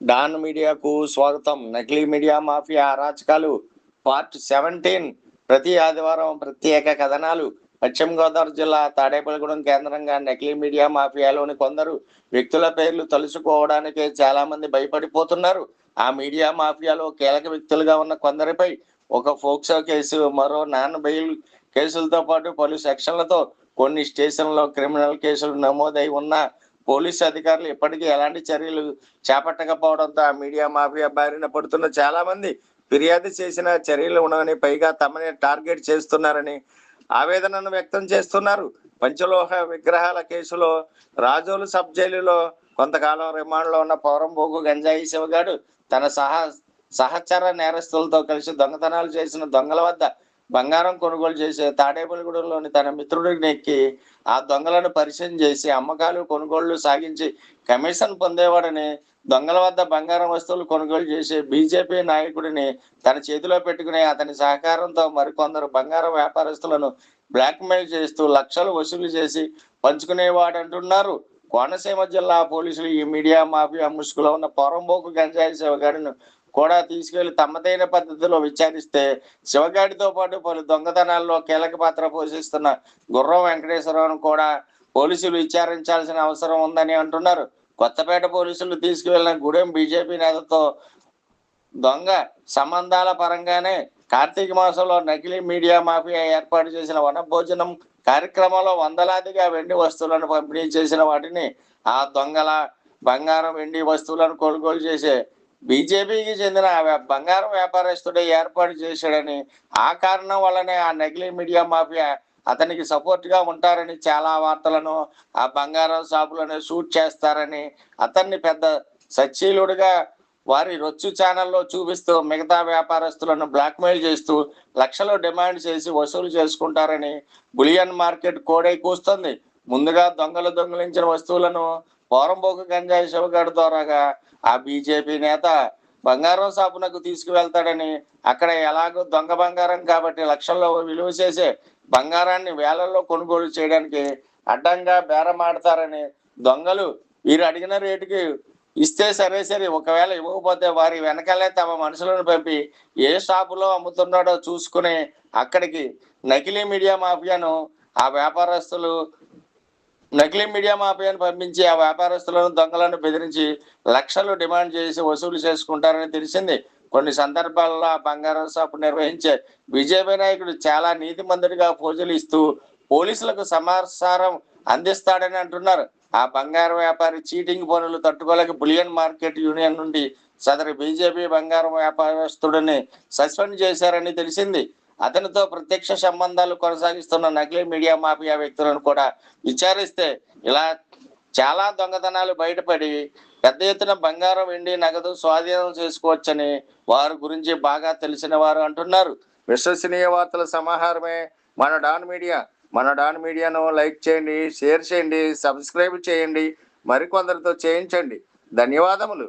Don మీడియాకు స్వాగతం. నకిలీ మీడియా మాఫియా అరాచకాలు పార్ట్ 17. ప్రతి ఆదివారం ప్రత్యేక కథనాలు. పశ్చిమ గోదావరి జిల్లా తాడేపల్లిగూడెం కేంద్రంగా నకిలీ మీడియా మాఫియాలోని కొందరు వ్యక్తుల పేర్లు తలుచుకోవడానికి చాలా మంది భయపడిపోతున్నారు. ఆ మీడియా మాఫియాలో కీలక వ్యక్తులుగా ఉన్న కొందరిపై ఒక ఫోక్సో కేసు, మరో నాన్ బెయిల్ కేసులతో పాటు పలు సెక్షన్లతో కొన్ని స్టేషన్లో క్రిమినల్ కేసులు నమోదై ఉన్న పోలీసు అధికారులు ఇప్పటికీ ఎలాంటి చర్యలు చేపట్టకపోవడంతో ఆ మీడియా మాఫియా బారిన పడుతున్న చాలా మంది ఫిర్యాదు చేసిన చర్యలు ఉండవని, పైగా తమని టార్గెట్ చేస్తున్నారని ఆవేదనను వ్యక్తం చేస్తున్నారు. పంచలోహ విగ్రహాల కేసులో రాజోలు సబ్ జైలులో కొంతకాలం రిమాండ్లో ఉన్న పోరంబోకు గంజాయి శివగాడు తన సహచర నేరస్తులతో కలిసి దొంగతనాలు చేసిన దొంగల వద్ద బంగారం కొనుగోలు చేసే తాడేపల్లిగూడెంలోని తన మిత్రుడిని ఎక్కి ఆ దొంగలను పరిచయం చేసి అమ్మకాలు కొనుగోళ్లు సాగించి కమిషన్ పొందేవాడని, దొంగల వద్ద బంగారం వస్తువులు కొనుగోలు చేసే బీజేపీ నాయకుడిని తన చేతిలో పెట్టుకుని అతని సహకారంతో మరికొందరు బంగారం వ్యాపారస్తులను బ్లాక్మెయిల్ చేస్తూ లక్షలు వసూలు చేసి పంచుకునేవాడంటున్నారు. కోనసీమ జిల్లా పోలీసులు ఈ మీడియా మాఫియా ముసుగులో ఉన్న పోరంబోకు గంజాయి శివగాడిని కూడా తీసుకెళ్లి తమదైన పద్ధతిలో విచారిస్తే శివగాడితో పాటు పలు దొంగతనాల్లో కీలక పాత్ర పోషిస్తున్న గుర్రం వెంకటేశ్వరరావును కూడా పోలీసులు విచారించాల్సిన అవసరం ఉందని అంటున్నారు. కొత్తపేట పోలీసులు తీసుకువెళ్లిన గూడెం బీజేపీ నేతతో దొంగ సంబంధాల పరంగానే కార్తీక మాసంలో నకిలీ మీడియా మాఫియా ఏర్పాటు చేసిన వనభోజనం కార్యక్రమంలో వందలాదిగా వెండి వస్తువులను పంపిణీ చేసిన వాటిని ఆ దొంగల బంగారం వెండి వస్తువులను కొనుగోలు చేసే బీజేపీకి చెందిన బంగారం వ్యాపారస్తుడే ఏర్పాటు చేశాడని, ఆ కారణం వల్లనే ఆ నకిలీ మీడియా మాఫియా అతనికి సపోర్ట్ గా ఉంటారని, చాలా వార్తలను ఆ బంగారం షాపులను షూట్ చేస్తారని, అతన్ని పెద్ద సచ్చీలుడుగా వారి రొచ్చు ఛానల్లో చూపిస్తూ మిగతా వ్యాపారస్తులను బ్లాక్మెయిల్ చేస్తూ లక్షలు డిమాండ్ చేసి వసూలు చేసుకుంటారని బులియన్ మార్కెట్ కోడై కూస్తుంది. ముందుగా దొంగలు దొంగిలించిన వస్తువులను పోరంబోకు గంజాయి శివగాడు ద్వారాగా ఆ బీజేపీ నేత బంగారం షాపునకు తీసుకువెళ్తాడని, అక్కడ ఎలాగో దొంగ బంగారం కాబట్టి లక్షల్లో విలువ చేసే బంగారాన్ని వేలల్లో కొనుగోలు చేయడానికి అడ్డంగా బేరమాడతారని, దొంగలు వీరు అడిగిన రేటుకి ఇస్తే సరే, ఒకవేళ ఇవ్వకపోతే వారి వెనకాలే తమ మనుషులను పంపి ఏ షాపులో అమ్ముతున్నాడో చూసుకుని అక్కడికి నకిలీ మీడియా మాఫియాను ఆ వ్యాపారస్తులు పంపించి ఆ వ్యాపారస్తులను దొంగలను బెదిరించి లక్షలు డిమాండ్ చేసి వసూలు చేసుకుంటారని తెలిసింది. కొన్ని సందర్భాల్లో ఆ బంగారం షాపు నిర్వహించే బీజేపీ నాయకుడు చాలా నీతిమంతుడిగా పోజులు ఇస్తూ పోలీసులకు సమాచారం అందిస్తాడని అంటున్నారు. ఆ బంగారం వ్యాపారి చీటింగ్ పనులు తట్టుకోలేక బులియన్ మార్కెట్ యూనియన్ నుండి సదరు బీజేపీ బంగారం వ్యాపారస్తుడిని సస్పెండ్ చేశారని తెలిసింది. అతనితో ప్రత్యక్ష సంబంధాలు కొనసాగిస్తున్న నకిలీ మీడియా మాఫియా వ్యక్తులను కూడా విచారిస్తే ఇలా చాలా దొంగతనాలు బయటపడి పెద్ద ఎత్తున బంగారం, వెండి, నగదు స్వాధీనం చేసుకోవచ్చని వారి గురించి బాగా తెలిసిన వారు అంటున్నారు. విశ్వసనీయ వార్తల సమాహారమే మన డాన్ మీడియా. మన డాన్ మీడియాను లైక్ చేయండి, షేర్ చేయండి, సబ్స్క్రైబ్ చేయండి, మరికొందరితో చేయించండి. ధన్యవాదములు.